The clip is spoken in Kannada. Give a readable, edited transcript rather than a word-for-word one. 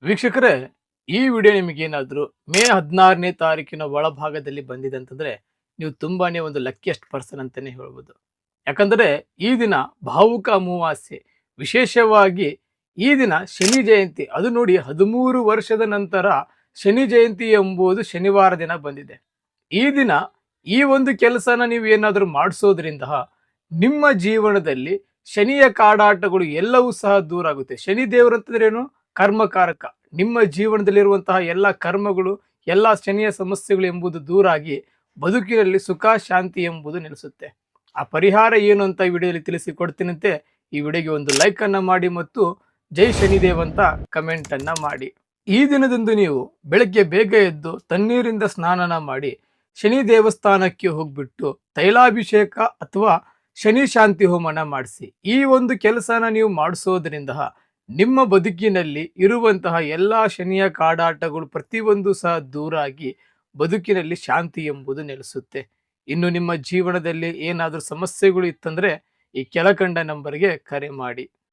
ವೀಕ್ಷಕರೇ, ಈ ವಿಡಿಯೋ ನಿಮಗೇನಾದರೂ ಮೇ 16ನೇ ತಾರೀಕಿನ ಒಳಭಾಗದಲ್ಲಿ ಬಂದಿದೆ ಅಂತಂದ್ರೆ ನೀವು ತುಂಬಾನೇ ಒಂದು ಲಕ್ಕಿಯಸ್ಟ್ ಪರ್ಸನ್ ಅಂತಾನೆ ಹೇಳ್ಬೋದು. ಯಾಕಂದ್ರೆ ಈ ದಿನ ಭಾವುಕ ಅಮಾವಾಸ್ಯೆ, ವಿಶೇಷವಾಗಿ ಈ ದಿನ ಶನಿ ಜಯಂತಿ. ಅದು ನೋಡಿ 13 ವರ್ಷದ ನಂತರ ಶನಿ ಜಯಂತಿ ಎಂಬುದು ಶನಿವಾರ ದಿನ ಬಂದಿದೆ. ಈ ದಿನ ಈ ಒಂದು ಕೆಲಸನ ನೀವು ಏನಾದರೂ ಮಾಡಿಸೋದ್ರಿಂದ ನಿಮ್ಮ ಜೀವನದಲ್ಲಿ ಶನಿಯ ಕಾಡಾಟಗಳು ಎಲ್ಲವೂ ಸಹ ದೂರ ಆಗುತ್ತೆ. ಶನಿ ದೇವರು ಅಂತಂದ್ರೆ ಏನು? ಕರ್ಮಕಾರಕ. ನಿಮ್ಮ ಜೀವನದಲ್ಲಿರುವಂತಹ ಎಲ್ಲ ಕರ್ಮಗಳು, ಎಲ್ಲ ಶನಿಯ ಸಮಸ್ಯೆಗಳು ಎಂಬುದು ದೂರಾಗಿ ಬದುಕಿನಲ್ಲಿ ಸುಖ ಶಾಂತಿ ಎಂಬುದು ನೆಲೆಸುತ್ತೆ. ಆ ಪರಿಹಾರ ಏನು ಅಂತ ಈ ವಿಡಿಯೋದಲ್ಲಿ ತಿಳಿಸಿಕೊಡ್ತೀನಂತೆ. ಈ ವಿಡಿಯೋಗೆ ಒಂದು ಲೈಕ್ ಅನ್ನ ಮಾಡಿ ಮತ್ತು ಜೈ ಶನಿದೇವ್ ಅಂತ ಕಮೆಂಟ್ ಅನ್ನ ಮಾಡಿ. ಈ ದಿನದಂದು ನೀವು ಬೆಳಗ್ಗೆ ಬೇಗ ಎದ್ದು ತಣ್ಣೀರಿಂದ ಸ್ನಾನನ ಮಾಡಿ ಶನಿ ದೇವಸ್ಥಾನಕ್ಕೆ ಹೋಗ್ಬಿಟ್ಟು ತೈಲಾಭಿಷೇಕ ಅಥವಾ ಶನಿ ಶಾಂತಿ ಹೋಮನ ಮಾಡಿಸಿ. ಈ ಒಂದು ಕೆಲಸನ ನೀವು ಮಾಡಿಸೋದ್ರಿಂದ ನಿಮ್ಮ ಬದುಕಿನಲ್ಲಿ ಇರುವಂತಹ ಎಲ್ಲಾ ಶನಿಯ ಕಾಡಾಟಗಳು ಪ್ರತಿಯೊಂದು ಸಹ ದೂರಾಗಿ ಬದುಕಿನಲ್ಲಿ ಶಾಂತಿ ಎಂಬುದು ನೆಲೆಸುತ್ತೆ. ಇನ್ನು ನಿಮ್ಮ ಜೀವನದಲ್ಲಿ ಏನಾದರೂ ಸಮಸ್ಯೆಗಳು ಇತ್ತಂದ್ರೆ ಈ ಕೆಳಕಂಡ ನಂಬರ್ಗೆ ಕರೆ ಮಾಡಿ.